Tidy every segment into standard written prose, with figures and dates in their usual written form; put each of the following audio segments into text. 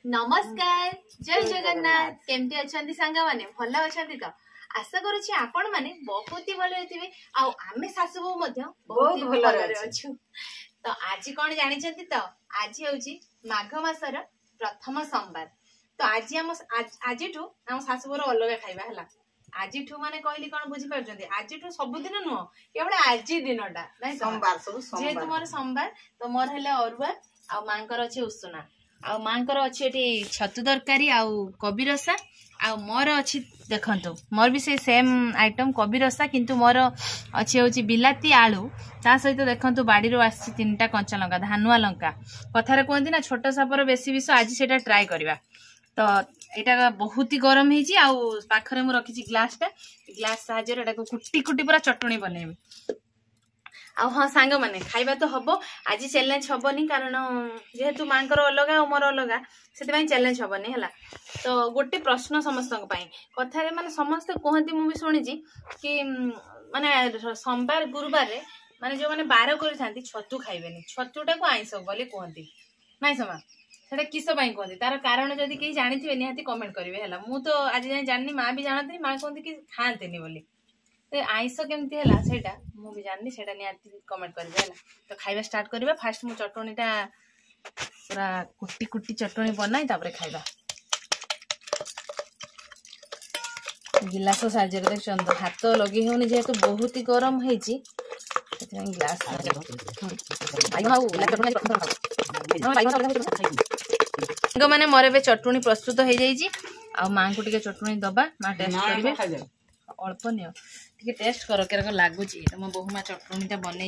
नमस्कार जय जगन्नाथ केमती अछंती सांगा माने भल अछंती तो आशा करूची आपण माने बहुत ही भले थिबे आ आमे सासु बो मध्ये बहुत ही भले अछु। तो आज कोन जानि छंती तो आज होची माघ मासर प्रथम सोमवार। तो आज हम सासु बोर अलग खाइबा हला आजिठू माने कहली कोन बुझी परजंती आजिठू सब दिन नुह केवल आज दिनटा नै सोमवार सब जे तुमर सोमवार तो मोर हेले अरुआ आ मांकर अछि उसुना आ मांकर अछि एठी छतु तरकारी आ कबी रसा आ मोर अछि देखंतु मोर भी से सेम आइटम कबी रसा किंतु मोर अछि होची बिलाती आलू ता सहित देखंतु बाडीरो आसी तीनटा कंचा लंका धानुआ लंका कथारे कोंती ना छोट सापर बेसी विष आज सेटा ट्राई करबा। तो एटा बहुत ही गरम हेजी आ पाखरे मु रखिछि ग्लास साहाଯ୍य एटा को कुटी कुटी पूरा चटणी बनेबी आ हाँ सांग माने खाइबा तो हबो आज चैलेंज हबनी कारण जेहेतु मांकर अलगा और मोर अलगा से चैलेंज हबनी हला। तो गोटे प्रश्न समस्त कथा माने समस्त कहती मुझे शुणी कि माने सोमवार गुरुवार रे माने जो माने बार करि छतु खाइबेनी छतुटा को आइंस बोली कहती नाई समा सेटा किस कहती तार कारण जदि कहीं जानी निहाती कमेंट करेंगे है मु तो आज जाए जानी माँ भी जानती माँ कहती कि खाते बोली तो आइंस केमती है सेटा मु भी जाननी सेटा निहाती कमेंट करेंगे है। तो खाइबा स्टार्ट करबा फास्ट मु चटणीटा पूरा कुटी कुटी चटणी बनाई तापर खाइबा गिलास साहाଯ୍य देखते हाथ लगे होनी जेहेतु बहुत ही गरम होती ग्लास माने मोर ए चटणी प्रस्तुत हो जाइए आ माँ को टिके चटणी दबा माँ टेस्ट करेंगे अल्प नियो टिके टेस्ट कर के लगुच तो मो बहु माँ चटणीटा बन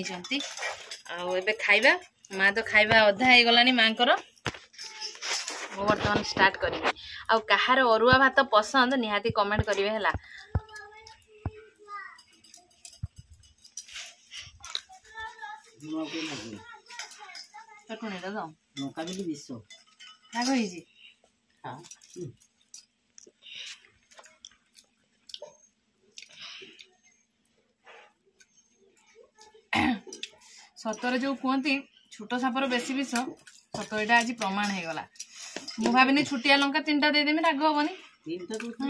खाइबा माँ तो खाइबा अधा हो गलानी माँ को बर्तमान स्टार्ट करी आ कहार अरुआ भात पसंद निहाती कमेंट करेंगे है। चटणी दो लंका भी दिसो राग होइजी हां सतरे जो कहती छोट सापर बेसी विष सत यहाँ आज प्रमाण हो गला मु भाविनी छुटिया लंका तीनटा देदेमी राग हेनी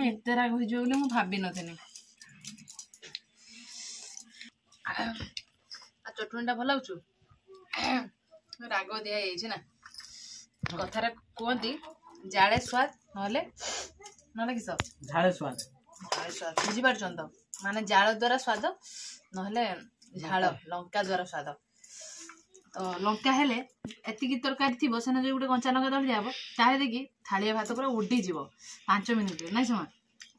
एत राग हो भावी नी चटणीटा भल लाଗୁଛୁ राग दिया ना कथार कहती जाले स्वाद ना किस झाले स्वाद बुझी पार्छ तो माने जाल द्वारा स्वाद ना झाल लंका द्वारा स्वाद। तो लंका हेले एतिकी तरकारी थी सेना जो गोटे कंचा लंका दल जाब ताहे देखी थालिया भात पूरा उड्डीଯିव 5 मिनिट नाई समा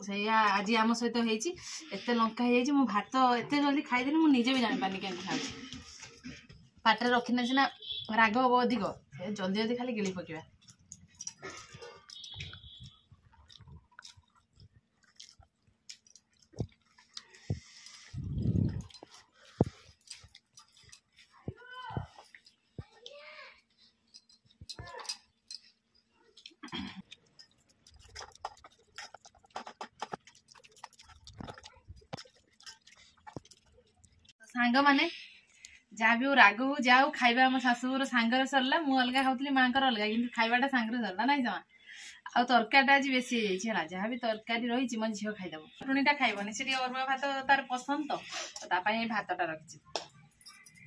से आज आम सहित होती एत लंका हो भात एत जल्दी खाईदेली मुझे भी जानी पानी केमती खाऊँ पाटे रखिना सीना राग हम अधिक जल्दी जल्दी खाली गिली पकड़ा। सांग माने जहाँ भी राग हो जाओ खाइबा आम शाशुर सांगर सरला मु अलग खाऊली माँ अलग कि खाइबाटा सांगर सरला ना जमा आ तरकारीटा आज बेसी है जहाँ भी तरकारी रही मो झील खाईदेव चटणीटा खाइबनी से अरुआ भात तार पसंद तो भातटा रखी।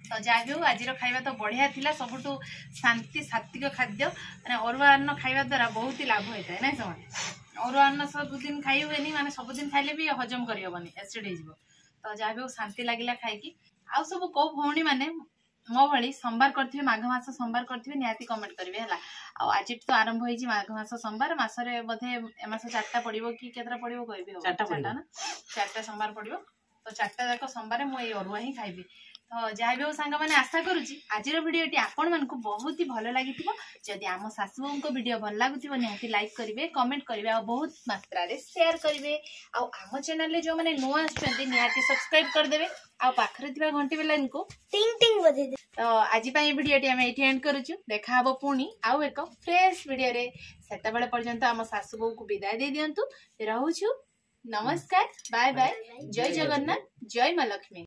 तो जहाँ भी हो आज खाइबा तो बढ़िया थिला सबुठू शांति सात्विक खाद्य माने अरुआ अन्न खाइबा द्वारा बहुत ही लाभ होता है ना समय अरुआ अन्न सबुदिन खाई हुए माने सबुदिन खाइले भी हजम करहबनी एसिड हो। तो जहाँ भी शांति लगिला खाई आउ सब कौ भौणी मैंने मो भाई सोमवार करथिबे माघ मास सोमवार करथिबे निहाती कमेंट करेंगे है। आज तो आरंभ होइछि माघ मास सोमवार मासरे बोधे ए मास 4टा पड़िबो कि केतरा पड़िबो कहबी हो 4टा ना 4टा सोमवार पड़िबो तो 4टा जाक सोमवार मु ए अरुआ ही खाइबी। तो जहाँ भी हो सांग मैंने आशा करुँची आज भिडियोटी आपण मानकु बहुत ही भल लगी जदि आम सासु बोहू भिडियो भल लगुव निहाती लाइक करेंगे कमेंट करेंगे और बहुत मात्रा रे शेयर करेंगे आम चैनल जो मैंने नुआ आसुचंती निहाती सब्सक्राइब करदेवे आ पाखरे थिबा घंटी बेल को टिंग टिंग बजे। तो आज भिडियोटी आम ये एंड करुचु देखा हबो पुणी आउ एक फ्रेश भिडियो रे सेता बेले पर्यंत आम सासु बोहू को विदाय दे दियंतु। रहूछु नमस्कार बाय बाय जय जगन्नाथ जय मां लक्ष्मी।